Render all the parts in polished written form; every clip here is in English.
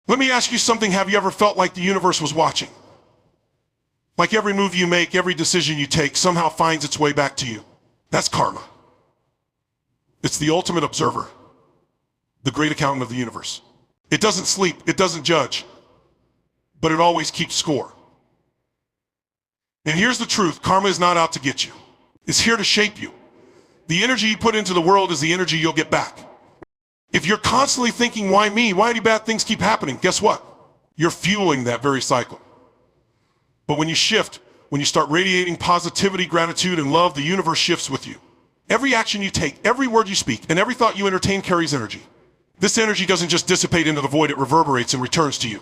Let me ask you something. Have you ever felt like the universe was watching? Like every move you make, every decision you take somehow finds its way back to you. That's karma. It's the ultimate observer, the great accountant of the universe. It doesn't sleep, it doesn't judge, but it always keeps score. And here's the truth, karma is not out to get you. It's here to shape you. The energy you put into the world is the energy you'll get back. If you're constantly thinking, why me? Why do bad things keep happening? Guess what? You're fueling that very cycle. But when you shift, when you start radiating positivity, gratitude, and love, the universe shifts with you. Every action you take, every word you speak, and every thought you entertain carries energy. This energy doesn't just dissipate into the void, it reverberates and returns to you.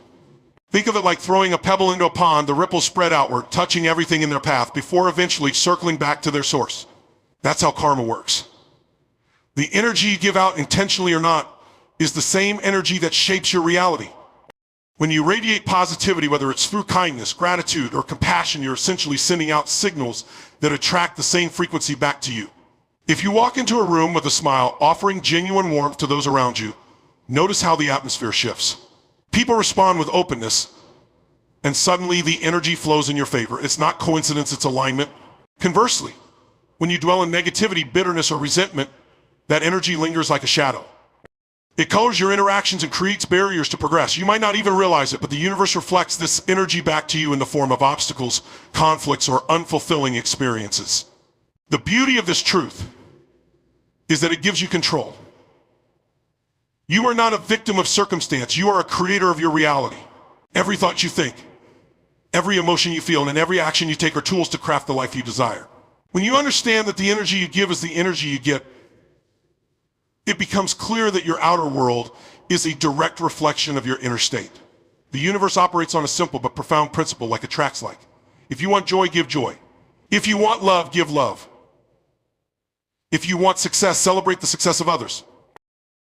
Think of it like throwing a pebble into a pond. The ripples spread outward, touching everything in their path before eventually circling back to their source. That's how karma works. The energy you give out, intentionally or not, is the same energy that shapes your reality. When you radiate positivity, whether it's through kindness, gratitude, or compassion, you're essentially sending out signals that attract the same frequency back to you. If you walk into a room with a smile, offering genuine warmth to those around you, notice how the atmosphere shifts. People respond with openness, and suddenly the energy flows in your favor. It's not coincidence, it's alignment. Conversely, when you dwell in negativity, bitterness, or resentment, that energy lingers like a shadow. It colors your interactions and creates barriers to progress. You might not even realize it, but the universe reflects this energy back to you in the form of obstacles, conflicts, or unfulfilling experiences. The beauty of this truth is that it gives you control. You are not a victim of circumstance. You are a creator of your reality. Every thought you think, every emotion you feel, and every action you take are tools to craft the life you desire. When you understand that the energy you give is the energy you get, it becomes clear that your outer world is a direct reflection of your inner state. The universe operates on a simple but profound principle like attracts like. If you want joy, give joy. If you want love, give love. If you want success, celebrate the success of others.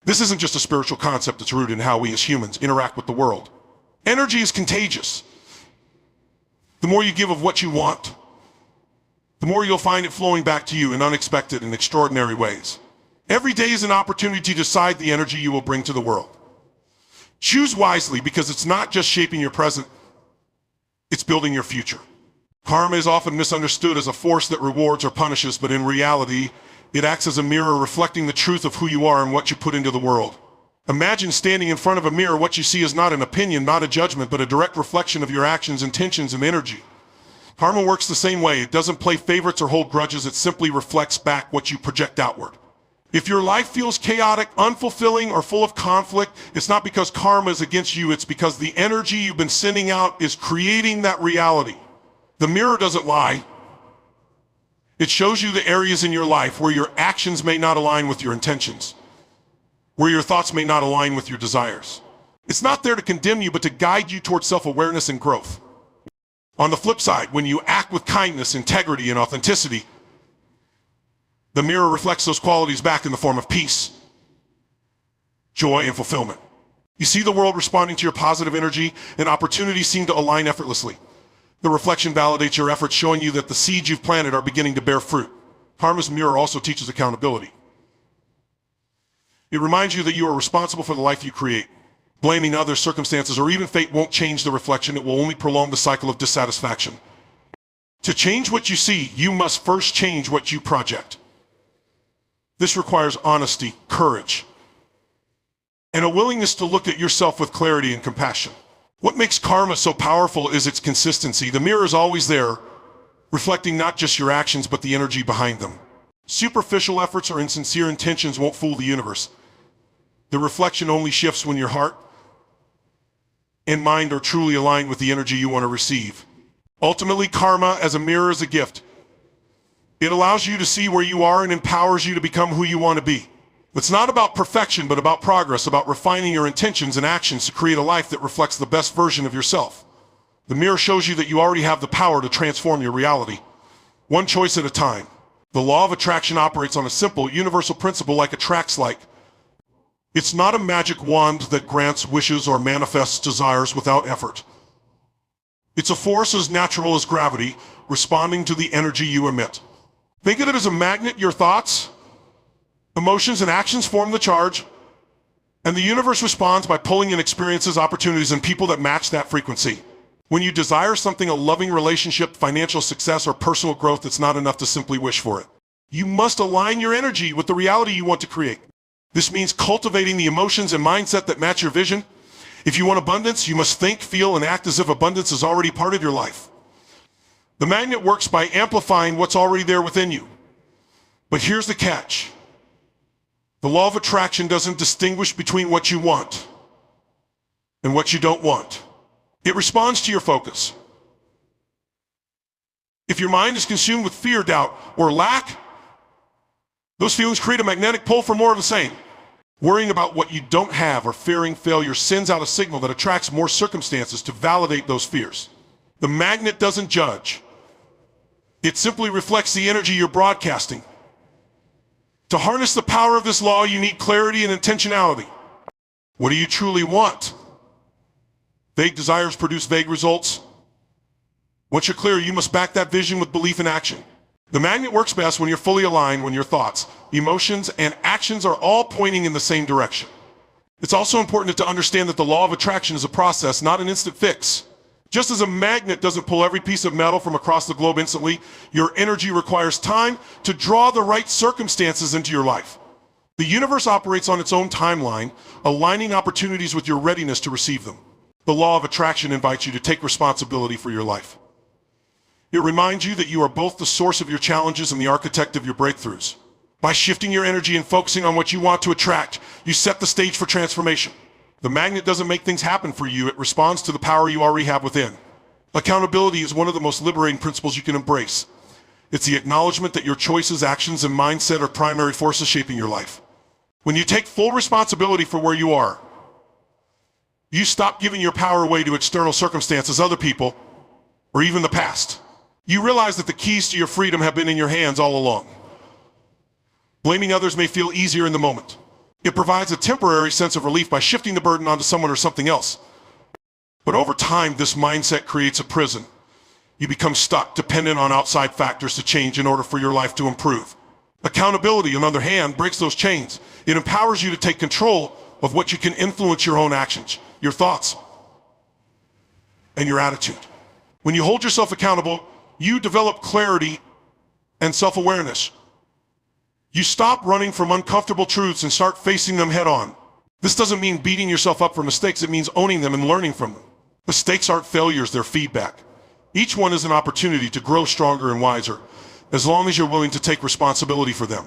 This isn't just a spiritual concept, it's rooted in how we as humans interact with the world. Energy is contagious. The more you give of what you want, the more you'll find it flowing back to you in unexpected and extraordinary ways. Every day is an opportunity to decide the energy you will bring to the world. Choose wisely, because it's not just shaping your present, it's building your future. Karma is often misunderstood as a force that rewards or punishes, but in reality, it acts as a mirror reflecting the truth of who you are and what you put into the world. Imagine standing in front of a mirror. What you see is not an opinion, not a judgment, but a direct reflection of your actions, intentions, and energy. Karma works the same way. It doesn't play favorites or hold grudges. It simply reflects back what you project outward. If your life feels chaotic, unfulfilling, or full of conflict, it's not because karma is against you, it's because the energy you've been sending out is creating that reality. The mirror doesn't lie. It shows you the areas in your life where your actions may not align with your intentions, where your thoughts may not align with your desires. It's not there to condemn you, but to guide you towards self-awareness and growth. On the flip side, when you act with kindness, integrity, and authenticity, the mirror reflects those qualities back in the form of peace, joy, and fulfillment. You see the world responding to your positive energy, and opportunities seem to align effortlessly. The reflection validates your efforts, showing you that the seeds you've planted are beginning to bear fruit. Karma's mirror also teaches accountability. It reminds you that you are responsible for the life you create. Blaming others, circumstances, or even fate won't change the reflection. It will only prolong the cycle of dissatisfaction. To change what you see, you must first change what you project. This requires honesty, courage, and a willingness to look at yourself with clarity and compassion. What makes karma so powerful is its consistency. The mirror is always there, reflecting not just your actions, but the energy behind them. Superficial efforts or insincere intentions won't fool the universe. The reflection only shifts when your heart and mind are truly aligned with the energy you want to receive. Ultimately, karma as a mirror is a gift. It allows you to see where you are and empowers you to become who you want to be. It's not about perfection, but about progress, about refining your intentions and actions to create a life that reflects the best version of yourself. The mirror shows you that you already have the power to transform your reality, one choice at a time. The law of attraction operates on a simple, universal principle like attracts like. It's not a magic wand that grants wishes or manifests desires without effort. It's a force as natural as gravity, responding to the energy you emit. Think of it as a magnet. Your thoughts, emotions, and actions form the charge, And the universe responds by pulling in experiences, opportunities, and people that match that frequency. When you desire something, a loving relationship, financial success, or personal growth, it's not enough to simply wish for it. You must align your energy with the reality you want to create. This means cultivating the emotions and mindset that match your vision. If you want abundance, you must think, feel, and act as if abundance is already part of your life. The magnet works by amplifying what's already there within you. But here's the catch. The law of attraction doesn't distinguish between what you want and what you don't want. It responds to your focus. If your mind is consumed with fear, doubt, or lack, those feelings create a magnetic pull for more of the same. Worrying about what you don't have or fearing failure sends out a signal that attracts more circumstances to validate those fears. The magnet doesn't judge. It simply reflects the energy you're broadcasting. To harness the power of this law, you need clarity and intentionality. What do you truly want? Vague desires produce vague results. Once you're clear, you must back that vision with belief and action. The magnet works best when you're fully aligned, when your thoughts, emotions, and actions are all pointing in the same direction. It's also important to understand that the law of attraction is a process, not an instant fix. Just as a magnet doesn't pull every piece of metal from across the globe instantly, your energy requires time to draw the right circumstances into your life. The universe operates on its own timeline, aligning opportunities with your readiness to receive them. The law of attraction invites you to take responsibility for your life. It reminds you that you are both the source of your challenges and the architect of your breakthroughs. By shifting your energy and focusing on what you want to attract, you set the stage for transformation. The magnet doesn't make things happen for you, it responds to the power you already have within. Accountability is one of the most liberating principles you can embrace. It's the acknowledgement that your choices, actions, and mindset are primary forces shaping your life. When you take full responsibility for where you are, you stop giving your power away to external circumstances, other people, or even the past. You realize that the keys to your freedom have been in your hands all along. Blaming others may feel easier in the moment. It provides a temporary sense of relief by shifting the burden onto someone or something else. But over time, this mindset creates a prison. You become stuck, dependent on outside factors to change in order for your life to improve. Accountability, on the other hand, breaks those chains. It empowers you to take control of what you can influence your own actions, your thoughts, and your attitude. When you hold yourself accountable, you develop clarity and self-awareness. You stop running from uncomfortable truths and start facing them head on. This doesn't mean beating yourself up for mistakes, it means owning them and learning from them. Mistakes aren't failures, they're feedback. Each one is an opportunity to grow stronger and wiser, as long as you're willing to take responsibility for them.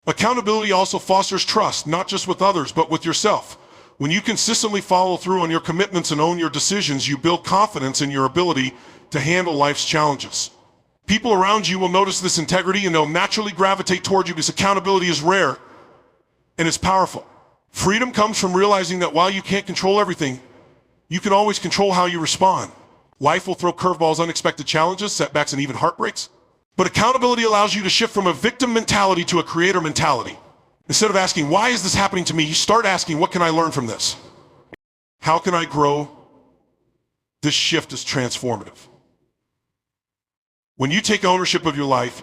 Accountability also fosters trust, not just with others, but with yourself. When you consistently follow through on your commitments and own your decisions, you build confidence in your ability to handle life's challenges. People around you will notice this integrity and they'll naturally gravitate toward you because accountability is rare and it's powerful. Freedom comes from realizing that while you can't control everything, you can always control how you respond. Life will throw curveballs, unexpected challenges, setbacks, and even heartbreaks. But accountability allows you to shift from a victim mentality to a creator mentality. Instead of asking, why is this happening to me? You start asking, what can I learn from this? How can I grow? This shift is transformative. When you take ownership of your life,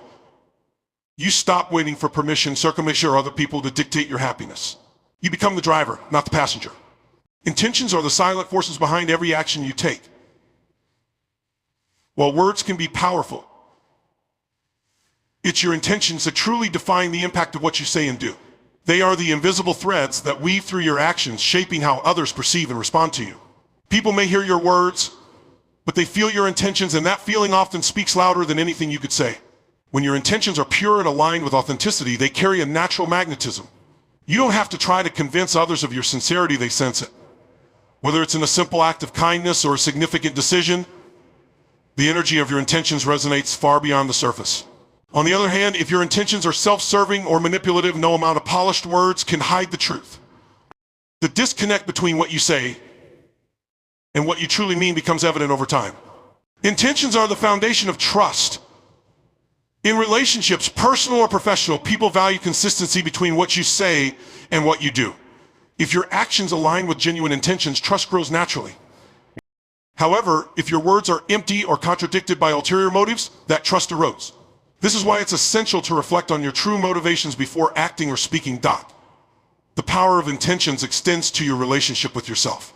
you stop waiting for permission, circumcision, or other people to dictate your happiness. You become the driver, not the passenger. Intentions are the silent forces behind every action you take. While words can be powerful, it's your intentions that truly define the impact of what you say and do. They are the invisible threads that weave through your actions, shaping how others perceive and respond to you. People may hear your words, but they feel your intentions, and that feeling often speaks louder than anything you could say. When your intentions are pure and aligned with authenticity, they carry a natural magnetism. You don't have to try to convince others of your sincerity, they sense it. Whether it's in a simple act of kindness or a significant decision, the energy of your intentions resonates far beyond the surface. On the other hand, if your intentions are self-serving or manipulative, no amount of polished words can hide the truth. The disconnect between what you say and what you truly mean becomes evident over time. Intentions are the foundation of trust. In relationships, personal or professional, people value consistency between what you say and what you do. If your actions align with genuine intentions, trust grows naturally. However, if your words are empty or contradicted by ulterior motives, that trust erodes. This is why it's essential to reflect on your true motivations before acting or speaking. The power of intentions extends to your relationship with yourself.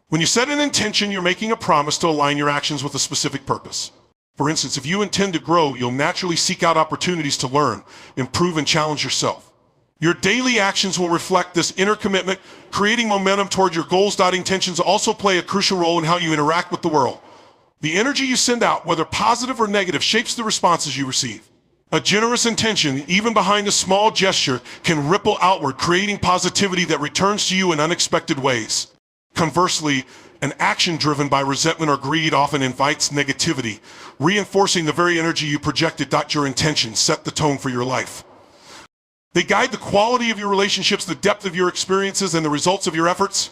When you set an intention, you're making a promise to align your actions with a specific purpose. For instance, if you intend to grow, you'll naturally seek out opportunities to learn, improve, and challenge yourself. Your daily actions will reflect this inner commitment, creating momentum toward your goals. Intentions also play a crucial role in how you interact with the world. The energy you send out, whether positive or negative, shapes the responses you receive. A generous intention, even behind a small gesture, can ripple outward, creating positivity that returns to you in unexpected ways. Conversely, an action driven by resentment or greed often invites negativity, reinforcing the very energy you projected. Your intentions set the tone for your life. They guide the quality of your relationships, the depth of your experiences, and the results of your efforts.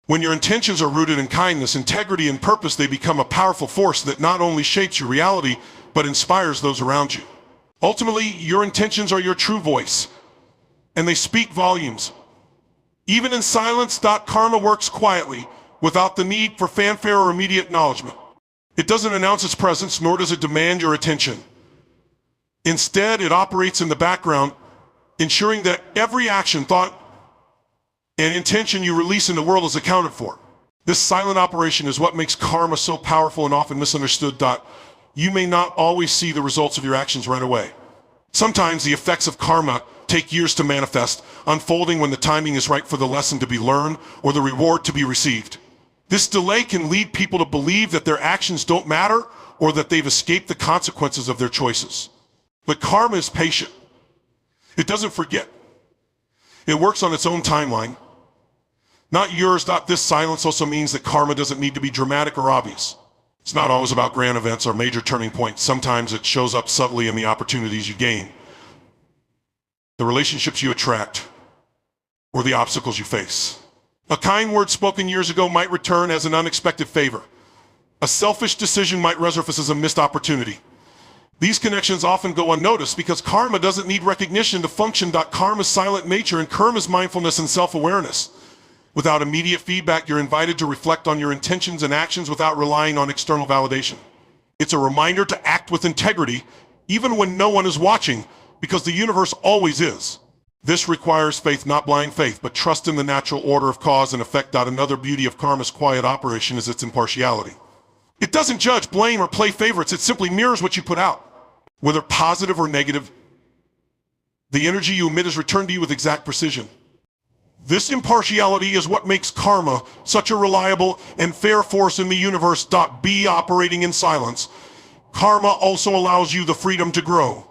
When your intentions are rooted in kindness, integrity, and purpose, they become a powerful force that not only shapes your reality, but inspires those around you. Ultimately, your intentions are your true voice, and they speak volumes. Even in silence, karma works quietly, without the need for fanfare or immediate acknowledgement. It doesn't announce its presence, nor does it demand your attention. Instead, it operates in the background, ensuring that every action, thought, and intention you release in the world is accounted for. This silent operation is what makes karma so powerful and often misunderstood. You may not always see the results of your actions right away. Sometimes the effects of karma take years to manifest, unfolding when the timing is right for the lesson to be learned or the reward to be received. This delay can lead people to believe that their actions don't matter or that they've escaped the consequences of their choices. But karma is patient. It doesn't forget. It works on its own timeline, not yours. This silence also means that karma doesn't need to be dramatic or obvious. It's not always about grand events or major turning points. Sometimes it shows up subtly in the opportunities you gain, the relationships you attract, or the obstacles you face. A kind word spoken years ago might return as an unexpected favor. A selfish decision might resurface as a missed opportunity. These connections often go unnoticed because karma doesn't need recognition to function. Karma's silent nature and karma's mindfulness and self-awareness. Without immediate feedback, you're invited to reflect on your intentions and actions without relying on external validation. It's a reminder to act with integrity, even when no one is watching, because the universe always is. This requires faith, not blind faith, but trust in the natural order of cause and effect. Another beauty of karma's quiet operation is its impartiality. It doesn't judge, blame, or play favorites. It simply mirrors what you put out. Whether positive or negative, the energy you emit is returned to you with exact precision. This impartiality is what makes karma such a reliable and fair force in the universe. B, operating in silence. Karma also allows you the freedom to grow.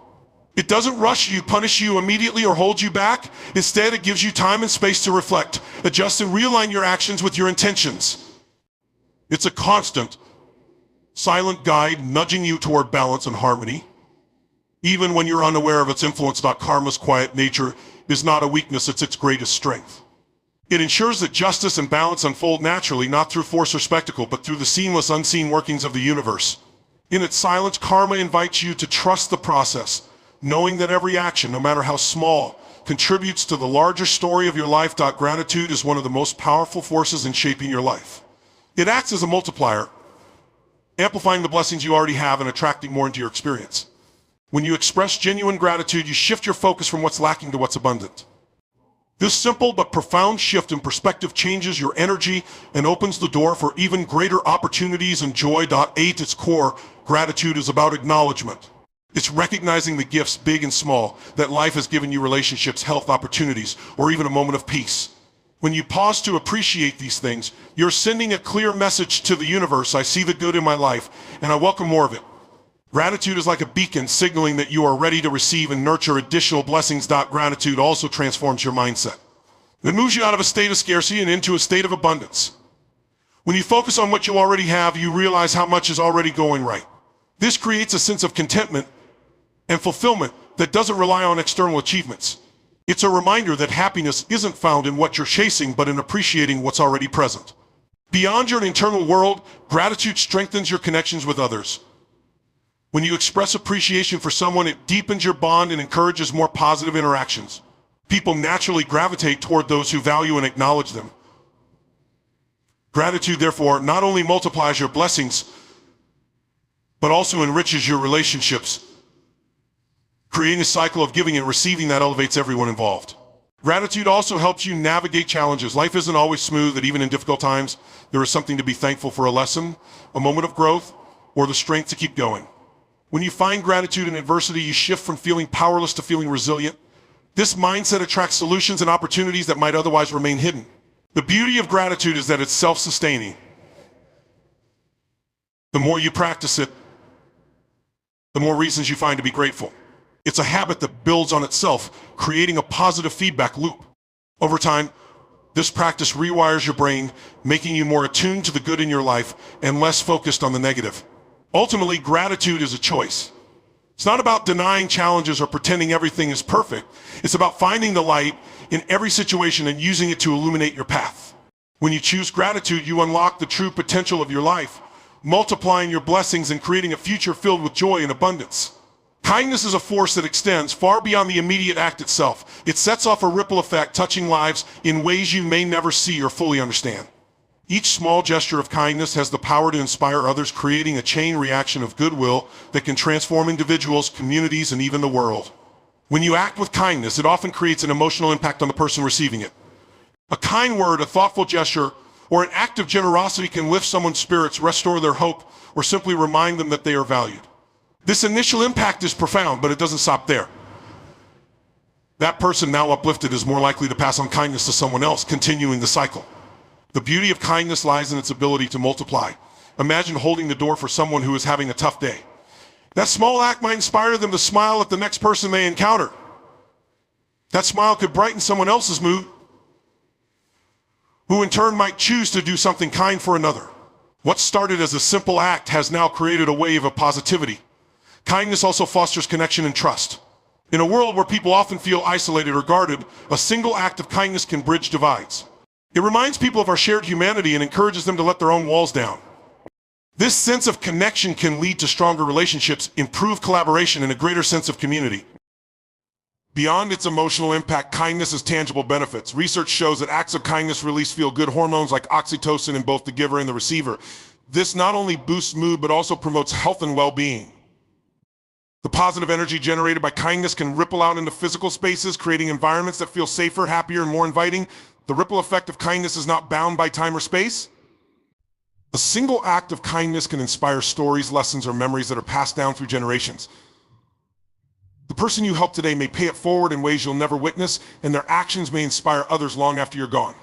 It doesn't rush you, punish you immediately, or hold you back. Instead, it gives you time and space to reflect, adjust, and realign your actions with your intentions. It's a constant, silent guide nudging you toward balance and harmony. Even when you're unaware of its influence. Karma's quiet nature is not a weakness, it's its greatest strength. It ensures that justice and balance unfold naturally, not through force or spectacle, but through the seamless, unseen workings of the universe. In its silence, karma invites you to trust the process, knowing that every action, no matter how small, contributes to the larger story of your life. Gratitude is one of the most powerful forces in shaping your life. It acts as a multiplier, amplifying the blessings you already have and attracting more into your experience. When you express genuine gratitude, you shift your focus from what's lacking to what's abundant. This simple but profound shift in perspective changes your energy and opens the door for even greater opportunities and joy. 8, its core, gratitude is about acknowledgement. It's recognizing the gifts, big and small, that life has given you: relationships, health, opportunities, or even a moment of peace. When you pause to appreciate these things, you're sending a clear message to the universe: I see the good in my life, and I welcome more of it. Gratitude is like a beacon signaling that you are ready to receive and nurture additional blessings. Gratitude also transforms your mindset. It moves you out of a state of scarcity and into a state of abundance. When you focus on what you already have, you realize how much is already going right. This creates a sense of contentment and fulfillment that doesn't rely on external achievements. It's a reminder that happiness isn't found in what you're chasing, but in appreciating what's already present. Beyond your internal world, gratitude strengthens your connections with others. When you express appreciation for someone, it deepens your bond and encourages more positive interactions. People naturally gravitate toward those who value and acknowledge them. Gratitude, therefore, not only multiplies your blessings, but also enriches your relationships, creating a cycle of giving and receiving that elevates everyone involved. Gratitude also helps you navigate challenges. Life isn't always smooth, and even in difficult times, there is something to be thankful for: a lesson, a moment of growth, or the strength to keep going. When you find gratitude in adversity, you shift from feeling powerless to feeling resilient. This mindset attracts solutions and opportunities that might otherwise remain hidden. The beauty of gratitude is that it's self-sustaining. The more you practice it, the more reasons you find to be grateful. It's a habit that builds on itself, creating a positive feedback loop. Over time, this practice rewires your brain, making you more attuned to the good in your life and less focused on the negative. Ultimately, gratitude is a choice. It's not about denying challenges or pretending everything is perfect. It's about finding the light in every situation and using it to illuminate your path. When you choose gratitude, you unlock the true potential of your life, multiplying your blessings and creating a future filled with joy and abundance. Kindness is a force that extends far beyond the immediate act itself. It sets off a ripple effect, touching lives in ways you may never see or fully understand. Each small gesture of kindness has the power to inspire others, creating a chain reaction of goodwill that can transform individuals, communities, and even the world. When you act with kindness, it often creates an emotional impact on the person receiving it. A kind word, a thoughtful gesture, or an act of generosity can lift someone's spirits, restore their hope, or simply remind them that they are valued. This initial impact is profound, but it doesn't stop there. That person now uplifted is more likely to pass on kindness to someone else, continuing the cycle. The beauty of kindness lies in its ability to multiply. Imagine holding the door for someone who is having a tough day. That small act might inspire them to smile at the next person they encounter. That smile could brighten someone else's mood, who in turn might choose to do something kind for another. What started as a simple act has now created a wave of positivity. Kindness also fosters connection and trust. In a world where people often feel isolated or guarded, a single act of kindness can bridge divides. It reminds people of our shared humanity and encourages them to let their own walls down. This sense of connection can lead to stronger relationships, improved collaboration, and a greater sense of community. Beyond its emotional impact, kindness has tangible benefits. Research shows that acts of kindness release feel-good hormones like oxytocin in both the giver and the receiver. This not only boosts mood, but also promotes health and well-being. The positive energy generated by kindness can ripple out into physical spaces, creating environments that feel safer, happier, and more inviting. The ripple effect of kindness is not bound by time or space. A single act of kindness can inspire stories, lessons, or memories that are passed down through generations. The person you help today may pay it forward in ways you'll never witness, and their actions may inspire others long after you're gone.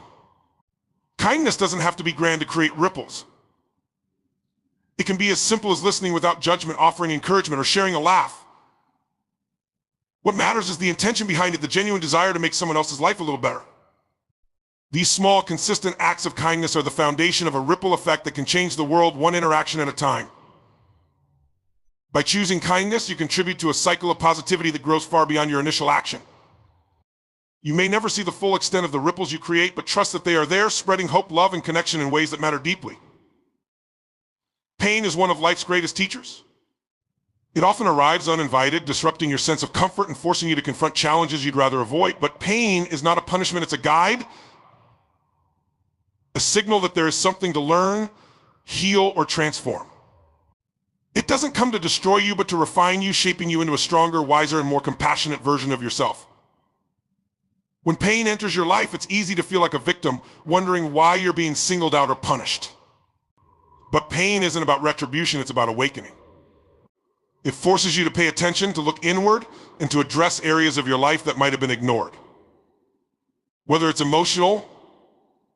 Kindness doesn't have to be grand to create ripples. It can be as simple as listening without judgment, offering encouragement, or sharing a laugh. What matters is the intention behind it, the genuine desire to make someone else's life a little better. These small, consistent acts of kindness are the foundation of a ripple effect that can change the world one interaction at a time. By choosing kindness, you contribute to a cycle of positivity that grows far beyond your initial action. You may never see the full extent of the ripples you create, but trust that they are there, spreading hope, love, and connection in ways that matter deeply. Pain is one of life's greatest teachers. It often arrives uninvited, disrupting your sense of comfort and forcing you to confront challenges you'd rather avoid. But pain is not a punishment, it's a guide, a signal that there is something to learn, heal, or transform. It doesn't come to destroy you, but to refine you, shaping you into a stronger, wiser, and more compassionate version of yourself. When pain enters your life, it's easy to feel like a victim, wondering why you're being singled out or punished. But pain isn't about retribution, it's about awakening. It forces you to pay attention, to look inward, and to address areas of your life that might have been ignored. Whether it's emotional,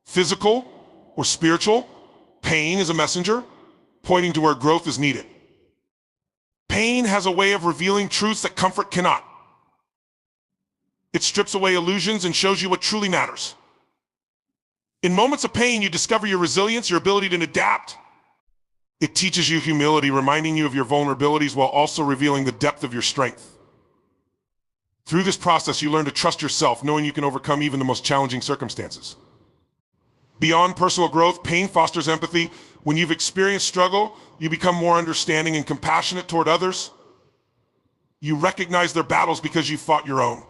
physical, or spiritual, pain is a messenger, pointing to where growth is needed. Pain has a way of revealing truths that comfort cannot. It strips away illusions and shows you what truly matters. In moments of pain, you discover your resilience, your ability to adapt. It teaches you humility, reminding you of your vulnerabilities while also revealing the depth of your strength. Through this process, you learn to trust yourself, knowing you can overcome even the most challenging circumstances. Beyond personal growth, pain fosters empathy. When you've experienced struggle, you become more understanding and compassionate toward others. You recognize their battles because you fought your own.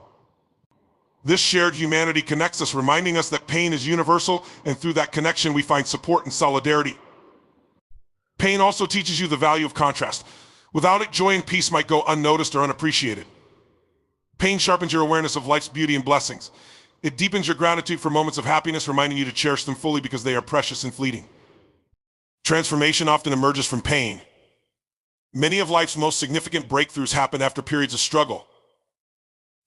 This shared humanity connects us, reminding us that pain is universal, and through that connection, we find support and solidarity. Pain also teaches you the value of contrast. Without it, joy and peace might go unnoticed or unappreciated. Pain sharpens your awareness of life's beauty and blessings. It deepens your gratitude for moments of happiness, reminding you to cherish them fully because they are precious and fleeting. Transformation often emerges from pain. Many of life's most significant breakthroughs happen after periods of struggle.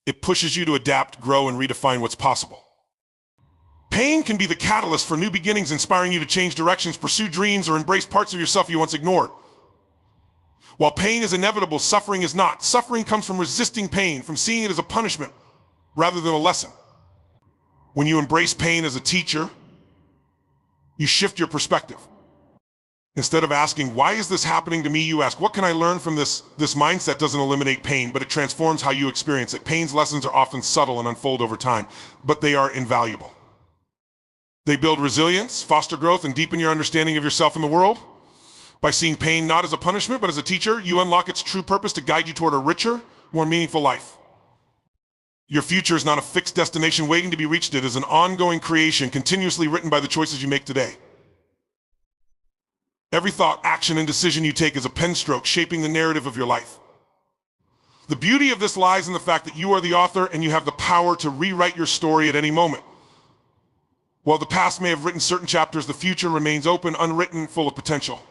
It pushes you to adapt, grow, and redefine what's possible. Pain can be the catalyst for new beginnings, inspiring you to change directions, pursue dreams, or embrace parts of yourself you once ignored. While pain is inevitable, suffering is not. Suffering comes from resisting pain, from seeing it as a punishment rather than a lesson. When you embrace pain as a teacher, you shift your perspective. Instead of asking, why is this happening to me, you ask, what can I learn from this? This mindset doesn't eliminate pain, but it transforms how you experience it. Pain's lessons are often subtle and unfold over time, but they are invaluable. They build resilience, foster growth, and deepen your understanding of yourself and the world. By seeing pain not as a punishment, but as a teacher, you unlock its true purpose to guide you toward a richer, more meaningful life. Your future is not a fixed destination waiting to be reached. It is an ongoing creation, continuously written by the choices you make today. Every thought, action, and decision you take is a pen stroke shaping the narrative of your life. The beauty of this lies in the fact that you are the author and you have the power to rewrite your story at any moment. While the past may have written certain chapters, the future remains open, unwritten, full of potential.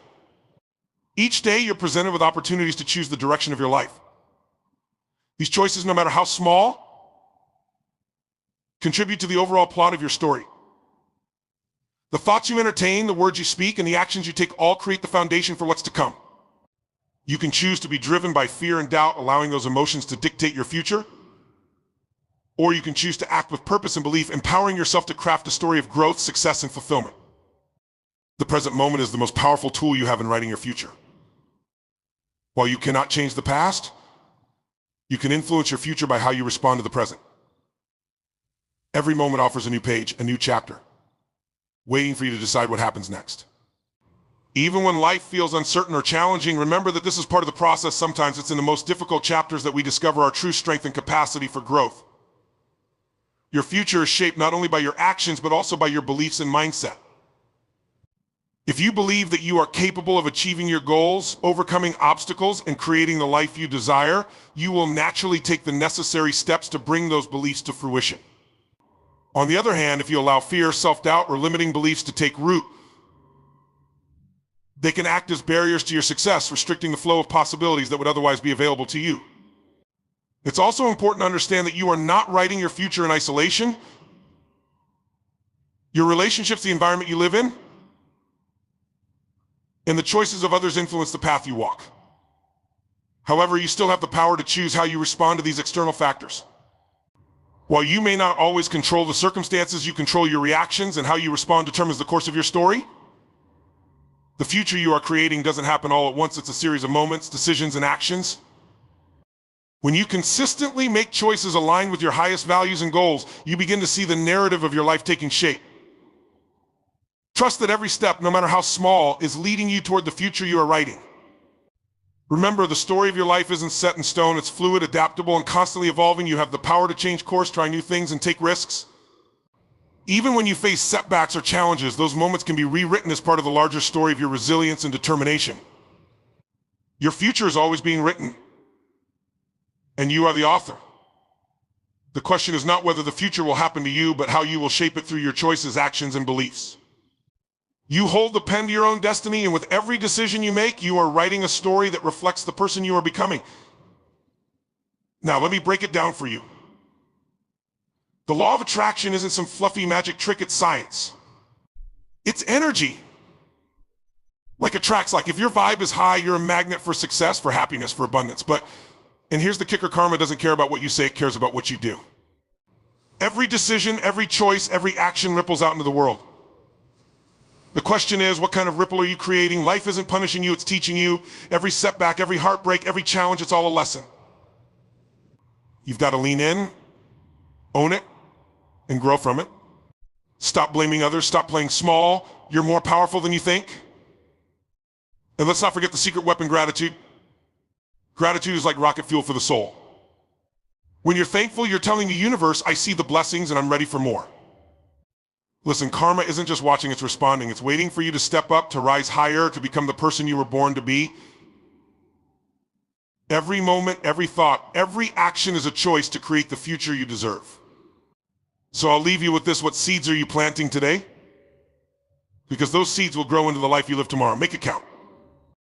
Each day, you're presented with opportunities to choose the direction of your life. These choices, no matter how small, contribute to the overall plot of your story. The thoughts you entertain, the words you speak, and the actions you take all create the foundation for what's to come. You can choose to be driven by fear and doubt, allowing those emotions to dictate your future. Or you can choose to act with purpose and belief, empowering yourself to craft a story of growth, success, and fulfillment. The present moment is the most powerful tool you have in writing your future. While you cannot change the past, you can influence your future by how you respond to the present. Every moment offers a new page, a new chapter, waiting for you to decide what happens next. Even when life feels uncertain or challenging, remember that this is part of the process. Sometimes it's in the most difficult chapters that we discover our true strength and capacity for growth. Your future is shaped not only by your actions, but also by your beliefs and mindset. If you believe that you are capable of achieving your goals, overcoming obstacles, and creating the life you desire, you will naturally take the necessary steps to bring those beliefs to fruition. On the other hand, if you allow fear, self-doubt, or limiting beliefs to take root, they can act as barriers to your success, restricting the flow of possibilities that would otherwise be available to you. It's also important to understand that you are not writing your future in isolation. Your relationships, the environment you live in, and the choices of others influence the path you walk. However, you still have the power to choose how you respond to these external factors. While you may not always control the circumstances, you control your reactions, and how you respond determines the course of your story. The future you are creating doesn't happen all at once. It's a series of moments, decisions, and actions. When you consistently make choices aligned with your highest values and goals, you begin to see the narrative of your life taking shape. Trust that every step, no matter how small, is leading you toward the future you are writing. Remember, the story of your life isn't set in stone. It's fluid, adaptable, and constantly evolving. You have the power to change course, try new things, and take risks. Even when you face setbacks or challenges, those moments can be rewritten as part of the larger story of your resilience and determination. Your future is always being written, and you are the author. The question is not whether the future will happen to you, but how you will shape it through your choices, actions, and beliefs. You hold the pen to your own destiny, and with every decision you make, you are writing a story that reflects the person you are becoming. Now, let me break it down for you. The law of attraction isn't some fluffy magic trick, it's science. It's energy. Like attracts, like if your vibe is high, you're a magnet for success, for happiness, for abundance. And here's the kicker, karma doesn't care about what you say, it cares about what you do. Every decision, every choice, every action ripples out into the world. The question is, what kind of ripple are you creating? Life isn't punishing you, it's teaching you. Every setback, every heartbreak, every challenge, it's all a lesson. You've got to lean in, own it, and grow from it. Stop blaming others, stop playing small. You're more powerful than you think. And let's not forget the secret weapon, gratitude. Gratitude is like rocket fuel for the soul. When you're thankful, you're telling the universe, I see the blessings and I'm ready for more. Listen, karma isn't just watching, it's responding. It's waiting for you to step up, to rise higher, to become the person you were born to be. Every moment, every thought, every action is a choice to create the future you deserve. So I'll leave you with this. What seeds are you planting today? Because those seeds will grow into the life you live tomorrow. Make it count.